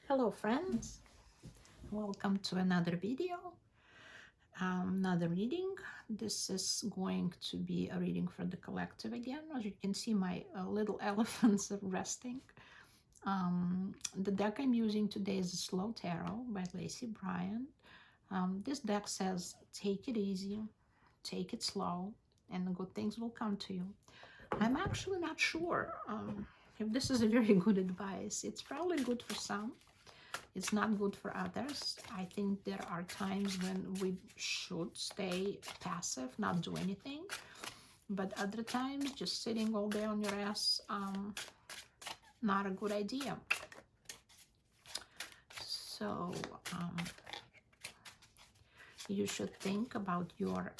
Hello friends, welcome to another video, another reading. This is going to be a reading for the collective again. As you can see, my little elephants are resting. The deck I'm using today is Slow Tarot by Lacey Bryan. This deck says, take it easy, take it slow, and good things will come to you. I'm actually not sure if this is a very good advice. It's probably good for some. It's not good for others. I think there are times when we should stay passive, not do anything. But other times, just sitting all day on your ass, not a good idea. So you should think about your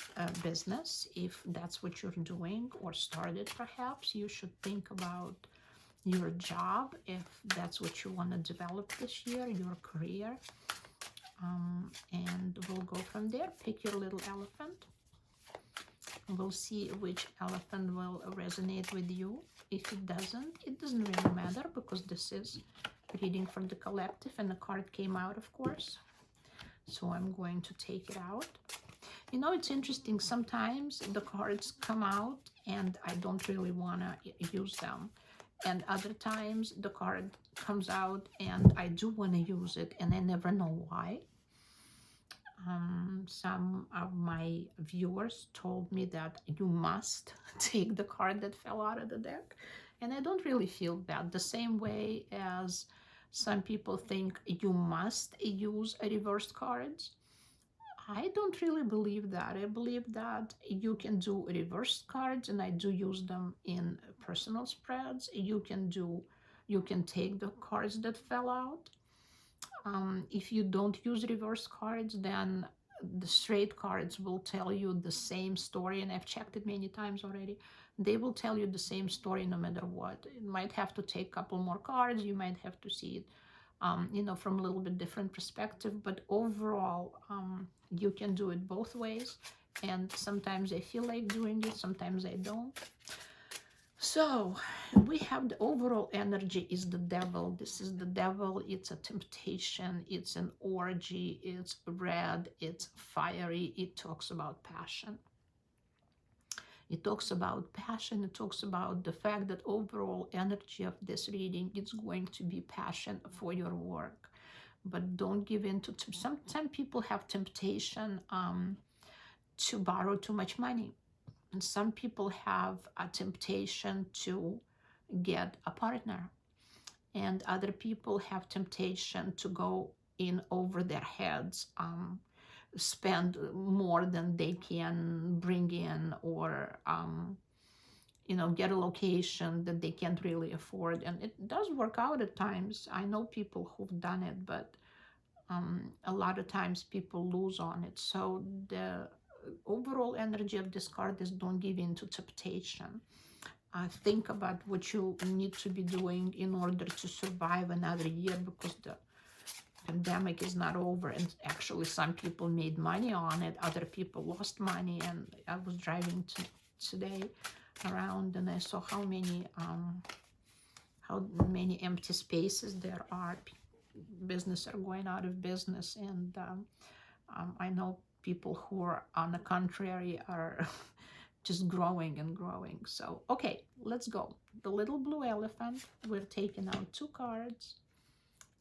business, if that's what you're doing or started perhaps. You should think about your job, if that's what you want to develop this year, your career. And we'll go from there. Pick your little elephant. We'll see which elephant will resonate with you. If it doesn't really matter, because this is reading from the collective and the card came out, of course. So I'm going to take it out. You know, it's interesting. Sometimes the cards come out and I don't really want to use them. And other times the card comes out and I do want to use it and I never know why. Some of my viewers told me that you must take the card that fell out of the deck. And I don't really feel that. The same way as some people think you must use a reversed cards. I don't really believe that. I believe that you can do reversed cards, and I do use them in personal spreads. You can take the cards that fell out. If you don't use reverse cards, then the straight cards will tell you the same story, and I've checked it many times already. They will tell you the same story no matter what. You might have to take a couple more cards, you might have to see it from a little bit different perspective, but overall, you can do it both ways, and sometimes I feel like doing it, sometimes I don't. So we have the overall energy is the devil. This is the devil. It's a temptation. It's an orgy. It's red. It's fiery. It talks about passion. It talks about passion. It talks about the fact that overall energy of this reading is going to be passion for your work. But don't give in to some people have temptation to borrow too much money. And some people have a temptation to get a partner. And other people have temptation to go in over their heads, spend more than they can bring in, or get a location that they can't really afford. And it does work out at times. I know people who've done it, but a lot of times people lose on it. So the overall energy of this card is don't give in to temptation. Think about what you need to be doing in order to survive another year, because the pandemic is not over, and actually some people made money on it, other people lost money. And I was driving today around and I saw how many empty spaces there are. Businesses are going out of business, and I know people who are on the contrary are just growing and growing. So okay, let's go. The little blue elephant, we're taking out 2 cards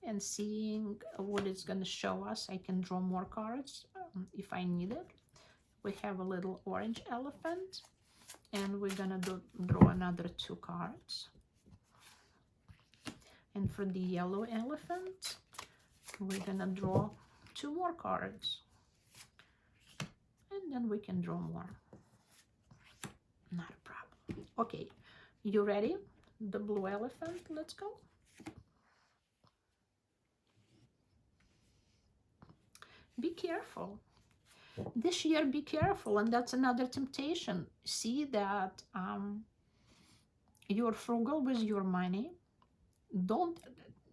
and seeing what it's going to show us. I can draw more cards if I need it. We have a little orange elephant, and we're going to draw another 2 cards. And for the yellow elephant, we're going to draw 2 more cards. And then we can draw more. Not a problem. Okay, you ready? The blue elephant, let's go. Be careful. This year, be careful, and that's another temptation. See that you're frugal with your money. Don't,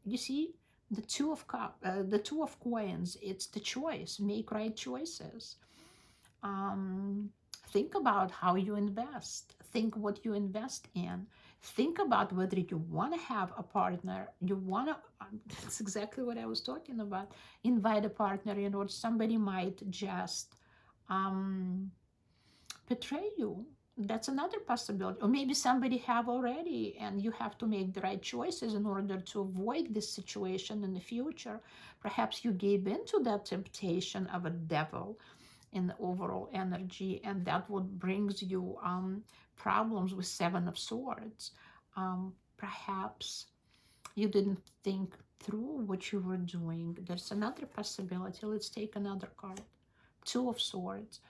you see, the two of coins, it's the choice. Make right choices. Think about how you invest. Think what you invest in. Think about whether you want to have a partner. You want to, that's exactly what I was talking about. Invite a partner, or somebody might just um, betray you. That's another possibility. Or maybe somebody have already, and you have to make the right choices in order to avoid this situation in the future. Perhaps you gave into that temptation of a devil in the overall energy, and that what brings you problems with Seven of Swords. Perhaps you didn't think through what you were doing. There's another possibility. Let's take another card. Two of Swords.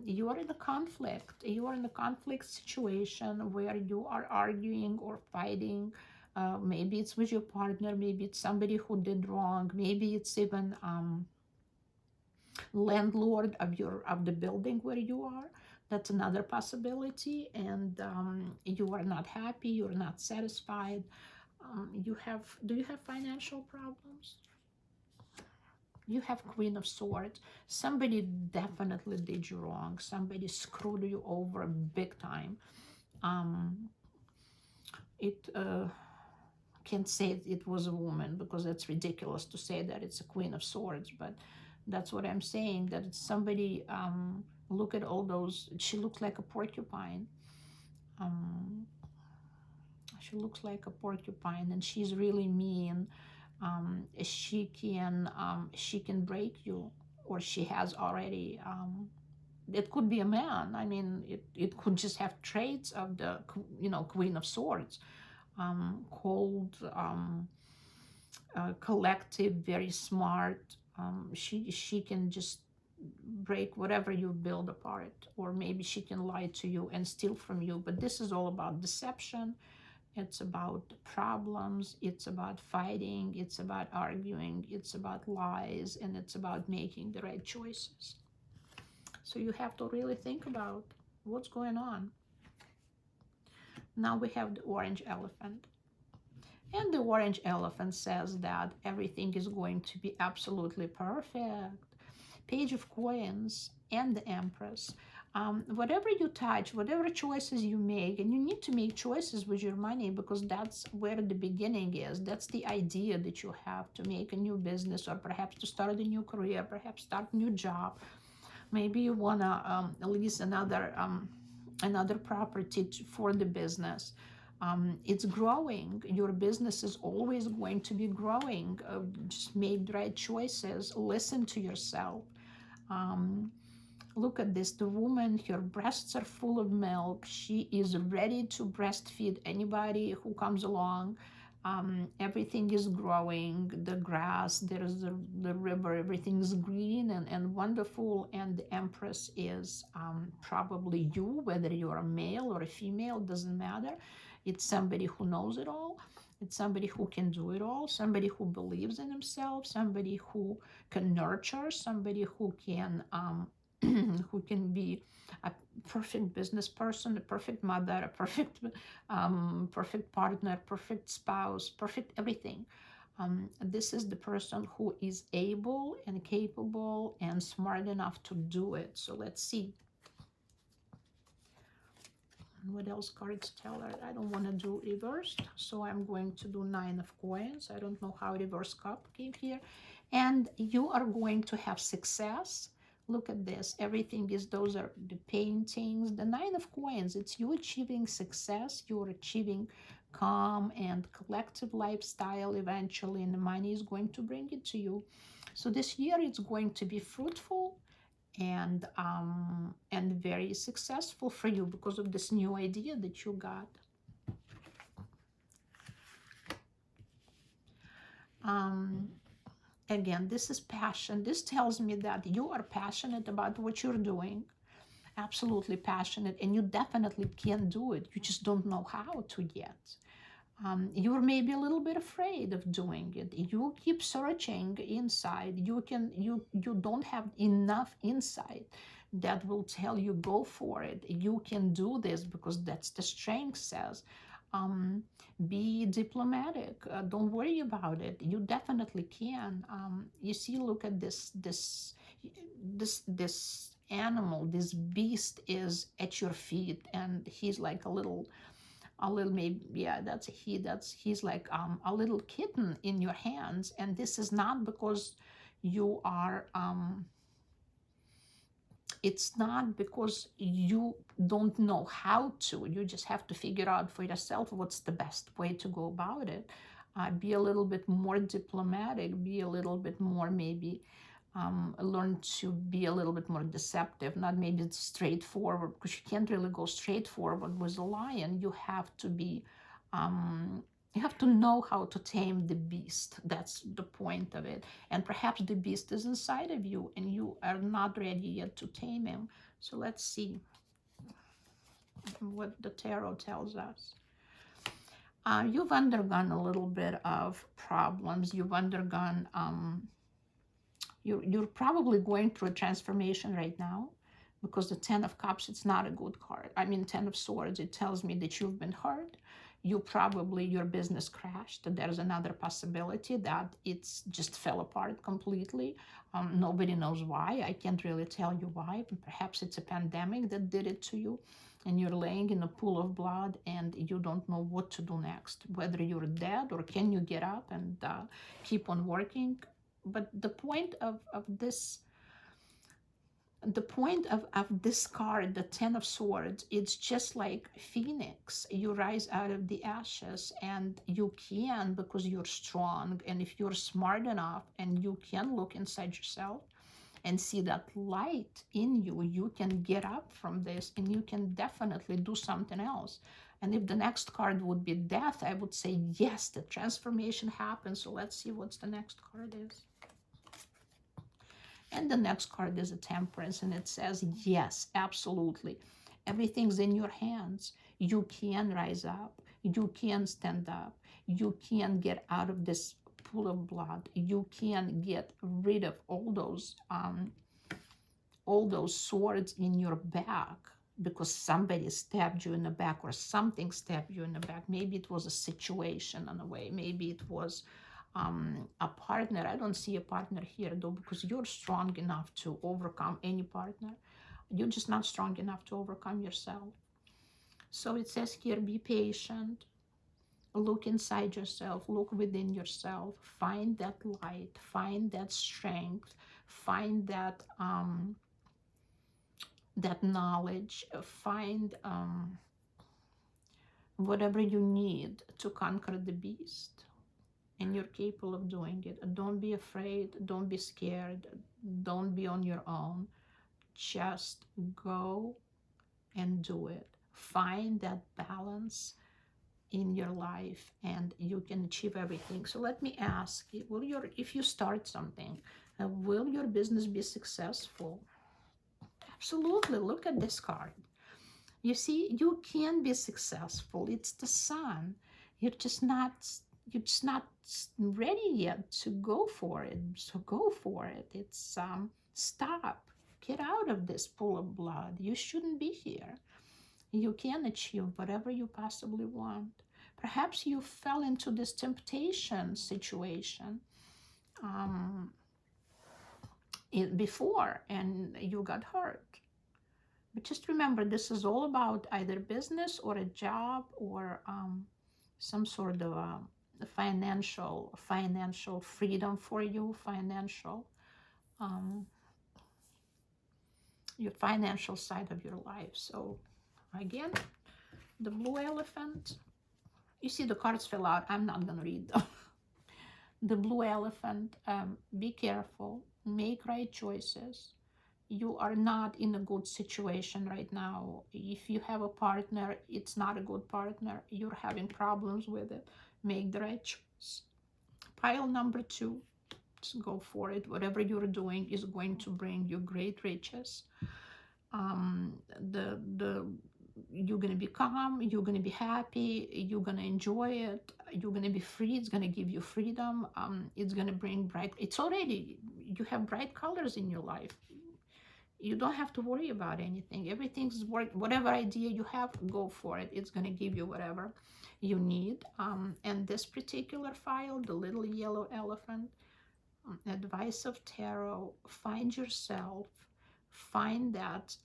You are in a conflict. You are in a conflict situation where you are arguing or fighting. Maybe it's with your partner. Maybe it's somebody who did wrong. Maybe it's even landlord of the building where you are. That's another possibility. And you are not happy. You're not satisfied. Do you have financial problems? You have Queen of Swords. Somebody definitely did you wrong. Somebody screwed you over big time. It can't say it was a woman, because it's ridiculous to say that it's a Queen of Swords, but that's what I'm saying, that it's somebody. Look at all those. She looks like a porcupine. um, she looks like a porcupine, and she's really mean. She can break you, or she has already. It could be a man. I mean, it could just have traits of the Queen of Swords. Cold, collective, very smart. She can just break whatever you build apart, or maybe she can lie to you and steal from you. But this is all about deception. It's about problems. It's about fighting. It's about arguing. It's about lies, and it's about making the right choices. So you have to really think about what's going on. Now we have the orange elephant. And the orange elephant says that everything is going to be absolutely perfect. Page of Coins and the Empress. Whatever you touch, whatever choices you make, and you need to make choices with your money, because that's where the beginning is. That's the idea that you have to make a new business, or perhaps to start a new career, perhaps start a new job. Maybe you want to lease another property for the business. It's growing. Your business is always going to be growing. Just make the right choices. Listen to yourself. Um, Look at this. The woman, her breasts are full of milk. She is ready to breastfeed anybody who comes along. Everything is growing. The grass, there's the river, everything's green and wonderful. And the Empress is probably you, whether you're a male or a female, doesn't matter. It's somebody who knows it all. It's somebody who can do it all, somebody who believes in himself, somebody who can nurture, somebody who can who can be a perfect business person, a perfect mother, a perfect partner, perfect spouse, perfect everything. This is the person who is able and capable and smart enough to do it. So let's see. What else cards tell her? I don't want to do reversed, so I'm going to do Nine of Coins. I don't know how reverse cup came here. And you are going to have success. Look at this. Everything is, those are the paintings. The Nine of Coins, it's you achieving success. You're achieving calm and collective lifestyle eventually, and the money is going to bring it to you. So this year it's going to be fruitful and very successful for you because of this new idea that you got. Again, this is passion. This tells me that you are passionate about what you're doing, absolutely passionate, and you definitely can do it. You just don't know how to yet. You're maybe a little bit afraid of doing it. You keep searching inside. You don't have enough insight that will tell you go for it. You can do this because that's the strength says. Be diplomatic. Don't worry about it. You definitely can. You see, look at this animal. This beast is at your feet, and he's like a little a little, maybe, yeah, that's he, he's like a little kitten in your hands. And this is not because you are it's not because you don't know how to. You just have to figure out for yourself what's the best way to go about it. Be a little bit more diplomatic, be a little bit more, maybe learn to be a little bit more deceptive, not maybe straightforward, because you can't really go straightforward with a lion. You have to be you have to know how to tame the beast. That's the point of it. And perhaps the beast is inside of you and you are not ready yet to tame him. So let's see what the tarot tells us. You've undergone a little bit of problems. You've undergone, you're probably going through a transformation right now, because the Ten of Cups, it's not a good card. I mean, Ten of Swords, it tells me that you've been hurt. Your business crashed. There's another possibility that it's just fell apart completely. Nobody knows why. I can't really tell you why. Perhaps it's a pandemic that did it to you, and you're laying in a pool of blood and you don't know what to do next, whether you're dead or can you get up and keep on working. But the point of this card, the Ten of Swords, it's just like Phoenix. You rise out of the ashes, and you can, because you're strong, and if you're smart enough and you can look inside yourself and see that light in you, you can get up from this and you can definitely do something else. And if the next card would be Death, I would say yes, the transformation happens. So let's see what's the next card is. And the next card is a Temperance, and it says, yes, absolutely. Everything's in your hands. You can rise up. You can stand up. You can get out of this pool of blood. You can get rid of all those swords in your back, because somebody stabbed you in the back or something stabbed you in the back. Maybe it was a situation in a way. Maybe it was a partner. I don't see a partner here though, because you're strong enough to overcome any partner. You're just not strong enough to overcome yourself. So it says here, be patient, look inside yourself, look within yourself, find that light, find that strength, find that that knowledge, find whatever you need to conquer the beast. And you're capable of doing it. Don't be afraid. Don't be scared. Don't be on your own. Just go and do it. Find that balance in your life and you can achieve everything. So let me ask, if you start something, will your business be successful? Absolutely. Look at this card. You see, you can be successful. It's the Sun. You're just not ready yet to go for it. So go for it. It's stop. Get out of this pool of blood. You shouldn't be here. You can achieve whatever you possibly want. Perhaps you fell into this temptation situation before and you got hurt. But just remember, this is all about either business or a job or some sort of financial freedom for you, your financial side of your life. So again, the blue elephant, you see the cards fell out. I'm not gonna read them. The blue elephant, be careful, make right choices. You are not in a good situation right now. If you have a partner, it's not a good partner. You're having problems with it. Make the right choice. Pile number 2, just go for it. Whatever you're doing is going to bring you great riches. You're going to be calm, you're going to be happy, you're going to enjoy it, you're going to be free. It's going to give you freedom. It's going to bring you have bright colors in your life. You don't have to worry about anything. Everything's whatever idea you have, go for it. It's going to give you whatever you need. And this particular file, the little yellow elephant, advice of tarot, find yourself, find that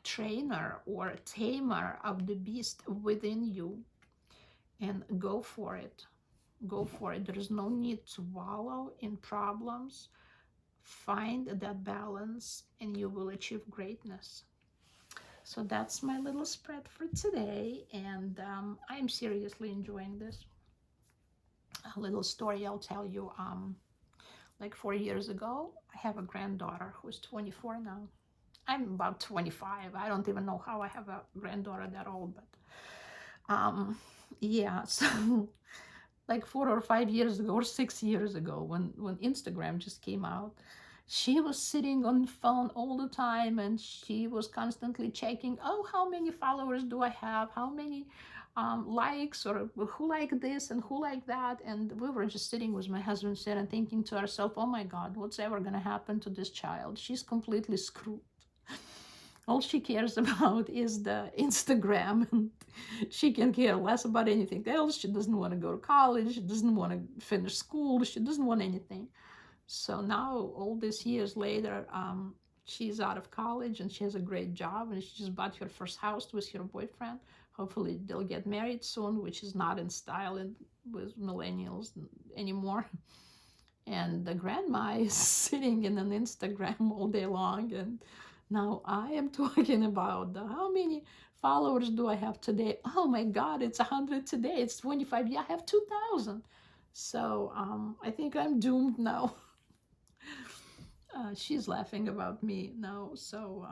trainer or tamer of the beast within you, and go for it. Go for it. There is no need to wallow in problems. Find that balance and you will achieve greatness. So that's my little spread for today, and I'm seriously enjoying this. A little story I'll tell you. Like 4 years ago, I have a granddaughter who's 24 now. I'm about 25. I don't even know how I have a granddaughter that old, but yeah. So like 4 or 5 years ago, or 6 years ago, when Instagram just came out, she was sitting on the phone all the time, and she was constantly checking, oh, how many followers do I have, how many likes, or who like this and who like that. And we were just sitting with my husband and thinking to ourselves, oh my God, what's ever going to happen to this child? She's completely screwed. All she cares about is the Instagram, and she can care less about anything else. She doesn't want to go to college. She doesn't want to finish school. She doesn't want anything. So now, all these years later, she's out of college and she has a great job, and she just bought her first house with her boyfriend. Hopefully they'll get married soon, which is not in style with millennials anymore. And the grandma is sitting in an Instagram all day long, and now I am talking about how many followers do I have today? Oh my God, it's 100 today. It's 25. Yeah, I have 2,000. So I think I'm doomed now. She's laughing about me now. So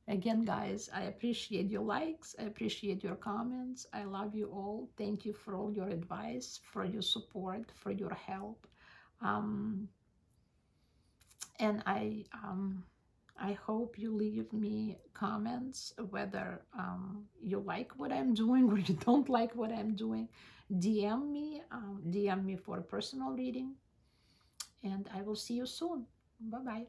again, guys, I appreciate your likes. I appreciate your comments. I love you all. Thank you for all your advice, for your support, for your help. And I hope you leave me comments whether you like what I'm doing or you don't like what I'm doing. DM me for a personal reading, and I will see you soon. Bye-bye.